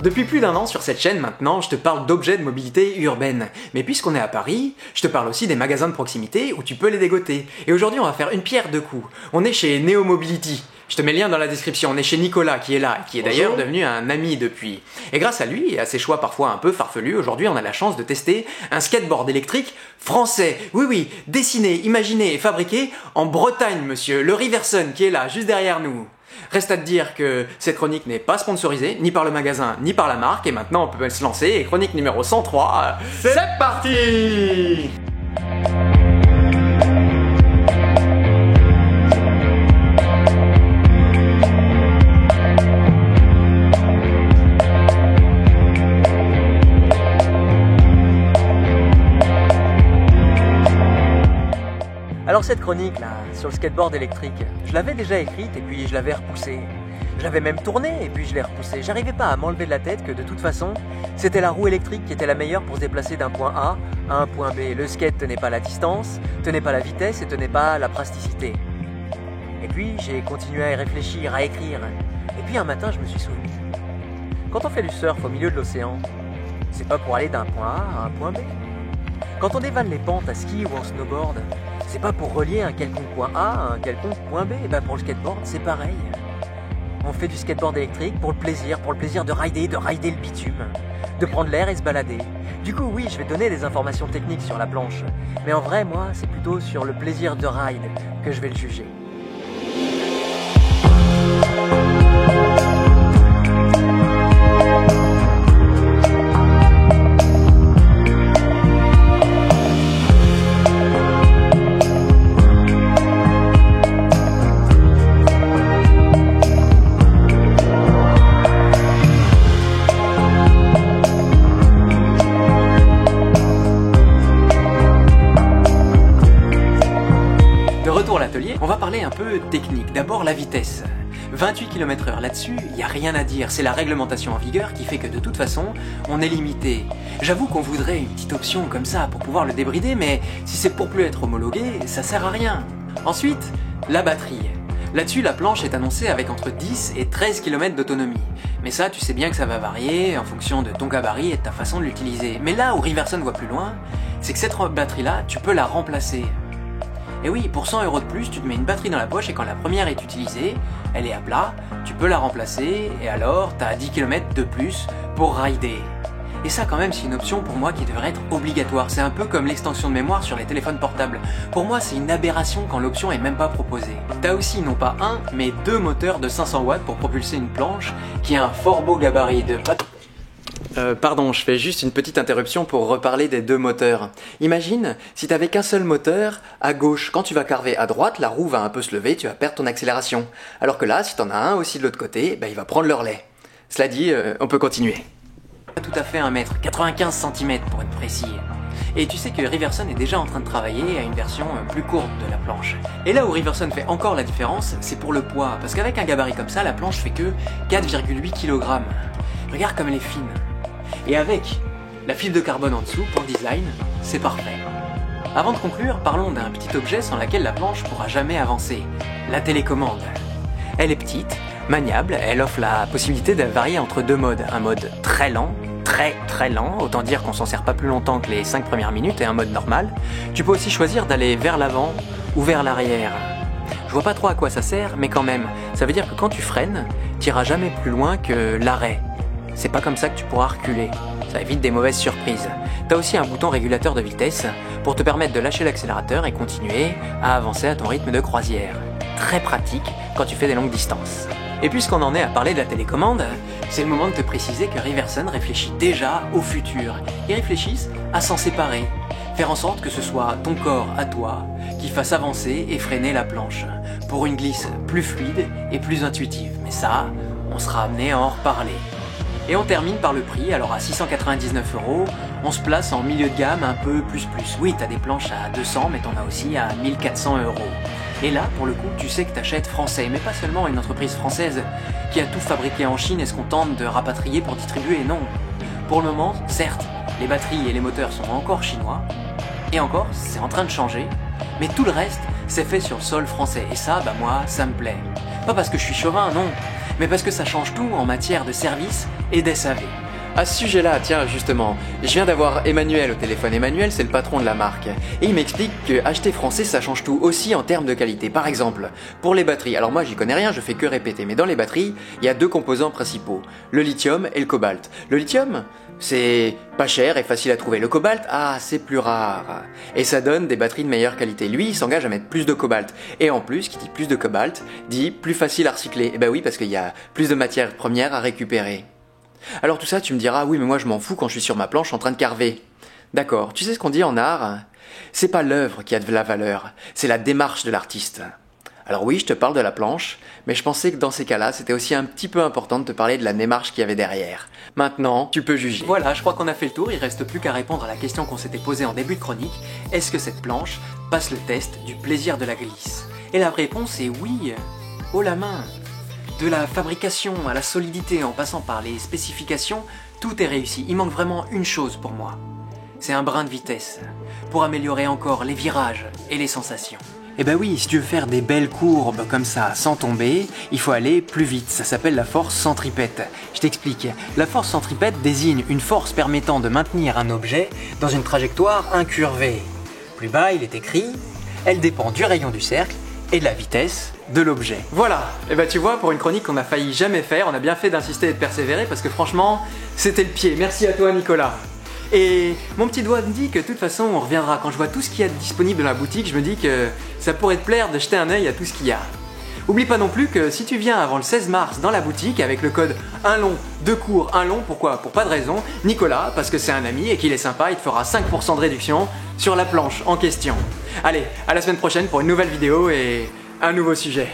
Depuis plus d'1 an sur cette chaîne maintenant, je te parle d'objets de mobilité urbaine. Mais puisqu'on est à Paris, je te parle aussi des magasins de proximité où tu peux les dégoter. Et aujourd'hui on va faire une pierre deux coups. On est chez Neo Mobility. Je te mets le lien dans la description, on est chez Nicolas qui est là, qui est d'ailleurs devenu un ami depuis. Et grâce à lui et à ses choix parfois un peu farfelus, aujourd'hui on a la chance de tester un skateboard électrique français. Oui, dessiné, imaginé et fabriqué en Bretagne, monsieur, le Riverson qui est là, juste derrière nous. Reste à te dire que cette chronique n'est pas sponsorisée, ni par le magasin, ni par la marque, et maintenant on peut se lancer, et chronique numéro 103, c'est parti! Alors cette chronique là, sur le skateboard électrique, je l'avais déjà écrite et puis je l'avais repoussée. J'avais même tourné et puis je l'ai repoussée. J'arrivais pas à m'enlever de la tête que de toute façon, c'était la roue électrique qui était la meilleure pour se déplacer d'un point A à un point B. Le skate tenait pas la distance, tenait pas la vitesse et tenait pas la plasticité. Et puis j'ai continué à y réfléchir, à écrire. Et puis un matin je me suis souvenu. Quand on fait du surf au milieu de l'océan, c'est pas pour aller d'un point A à un point B. Quand on dévale les pentes à ski ou en snowboard, c'est pas pour relier un quelconque point A à un quelconque point B. Et ben pour le skateboard, c'est pareil. On fait du skateboard électrique pour le plaisir de rider le bitume, de prendre l'air et se balader. Du coup, oui, je vais donner des informations techniques sur la planche. Mais en vrai, moi, c'est plutôt sur le plaisir de ride que je vais le juger. Retour à l'atelier, on va parler un peu technique. D'abord la vitesse. 28 km/h là-dessus, il n'y a rien à dire, c'est la réglementation en vigueur qui fait que de toute façon, on est limité. J'avoue qu'on voudrait une petite option comme ça pour pouvoir le débrider, mais si c'est pour plus être homologué, ça sert à rien. Ensuite, la batterie. Là-dessus, la planche est annoncée avec entre 10 et 13 km d'autonomie. Mais ça, tu sais bien que ça va varier en fonction de ton gabarit et de ta façon de l'utiliser. Mais là où Riverson voit plus loin, c'est que cette batterie-là, tu peux la remplacer. Et oui, pour 100 € de plus, tu te mets une batterie dans la poche et quand la première est utilisée, elle est à plat, tu peux la remplacer et alors t'as 10 km de plus pour rider. Et ça quand même c'est une option pour moi qui devrait être obligatoire, c'est un peu comme l'extension de mémoire sur les téléphones portables. Pour moi c'est une aberration quand l'option est même pas proposée. T'as aussi non pas un, mais 2 moteurs de 500 watts pour propulser une planche qui a un fort beau gabarit de... Pardon, je fais juste une petite interruption pour reparler des 2 moteurs. Imagine, si t'avais qu'un seul moteur, à gauche, quand tu vas carver à droite, la roue va un peu se lever, tu vas perdre ton accélération. Alors que là, si t'en as un aussi de l'autre côté, il va prendre le relais. Cela dit, on peut continuer. Tout à fait 1 mètre, 95 cm pour être précis. Et tu sais que Riverson est déjà en train de travailler à une version plus courte de la planche. Et là où Riverson fait encore la différence, c'est pour le poids. Parce qu'avec un gabarit comme ça, la planche fait que 4,8 kg. Regarde comme elle est fine. Et avec la fibre de carbone en dessous, pour le design, c'est parfait. Avant de conclure, parlons d'un petit objet sans lequel la planche pourra jamais avancer, la télécommande. Elle est petite, maniable, elle offre la possibilité de varier entre 2 modes. Un mode très lent, très lent, autant dire qu'on s'en sert pas plus longtemps que les 5 premières minutes, et un mode normal. Tu peux aussi choisir d'aller vers l'avant ou vers l'arrière. Je vois pas trop à quoi ça sert, mais quand même, ça veut dire que quand tu freines, tu iras jamais plus loin que l'arrêt. C'est pas comme ça que tu pourras reculer, ça évite des mauvaises surprises. T'as aussi un bouton régulateur de vitesse pour te permettre de lâcher l'accélérateur et continuer à avancer à ton rythme de croisière. Très pratique quand tu fais des longues distances. Et puisqu'on en est à parler de la télécommande, c'est le moment de te préciser que Riverson réfléchit déjà au futur. Ils réfléchissent à s'en séparer, faire en sorte que ce soit ton corps à toi qui fasse avancer et freiner la planche, pour une glisse plus fluide et plus intuitive. Mais ça, on sera amené à en reparler. Et on termine par le prix, alors à 699 €, on se place en milieu de gamme un peu plus. Oui, t'as des planches à 200, mais t'en as aussi à 1400 €. Et là, pour le coup, tu sais que t'achètes français, mais pas seulement une entreprise française qui a tout fabriqué en Chine et se contente de rapatrier pour distribuer, non. Pour le moment, certes, les batteries et les moteurs sont encore chinois, et encore, c'est en train de changer, mais tout le reste, c'est fait sur le sol français, et ça, moi, ça me plaît. Pas parce que je suis chauvin, non, mais parce que ça change tout en matière de service et d'SAV. À ce sujet-là, tiens, justement, je viens d'avoir Emmanuel au téléphone. Emmanuel, c'est le patron de la marque. Et il m'explique que acheter français, ça change tout aussi en termes de qualité. Par exemple, pour les batteries. Alors moi, j'y connais rien, je fais que répéter. Mais dans les batteries, il y a deux composants principaux. Le lithium et le cobalt. Le lithium, c'est pas cher et facile à trouver. Le cobalt, c'est plus rare. Et ça donne des batteries de meilleure qualité. Lui, il s'engage à mettre plus de cobalt. Et en plus, qui dit plus de cobalt, dit plus facile à recycler. Et ben oui, parce qu'il y a plus de matières premières à récupérer. Alors tout ça, tu me diras, oui mais moi je m'en fous quand je suis sur ma planche en train de carver. D'accord, tu sais ce qu'on dit en art ? C'est pas l'œuvre qui a de la valeur, c'est la démarche de l'artiste. Alors oui, je te parle de la planche, mais je pensais que dans ces cas-là, c'était aussi un petit peu important de te parler de la démarche qu'il y avait derrière. Maintenant, tu peux juger. Voilà, je crois qu'on a fait le tour, il reste plus qu'à répondre à la question qu'on s'était posée en début de chronique. Est-ce que cette planche passe le test du plaisir de la glisse ? Et la réponse est oui, haut la main. De la fabrication à la solidité en passant par les spécifications, tout est réussi. Il manque vraiment une chose pour moi. C'est un brin de vitesse, pour améliorer encore les virages et les sensations. Eh ben oui, si tu veux faire des belles courbes comme ça sans tomber, il faut aller plus vite. Ça s'appelle la force centripète. Je t'explique. La force centripète désigne une force permettant de maintenir un objet dans une trajectoire incurvée. Plus bas, il est écrit, elle dépend du rayon du cercle et de la vitesse de l'objet. Voilà, et bah tu vois, pour une chronique qu'on a failli jamais faire, on a bien fait d'insister et de persévérer parce que franchement, c'était le pied. Merci à toi Nicolas. Et mon petit doigt me dit que de toute façon on reviendra. Quand je vois tout ce qu'il y a de disponible dans la boutique, je me dis que ça pourrait te plaire de jeter un œil à tout ce qu'il y a. Oublie pas non plus que si tu viens avant le 16 mars dans la boutique avec le code 1 long, 2 court, 1 long, pourquoi ? Pour pas de raison, Nicolas, parce que c'est un ami et qu'il est sympa, il te fera 5% de réduction sur la planche en question. Allez, à la semaine prochaine pour une nouvelle vidéo et un nouveau sujet.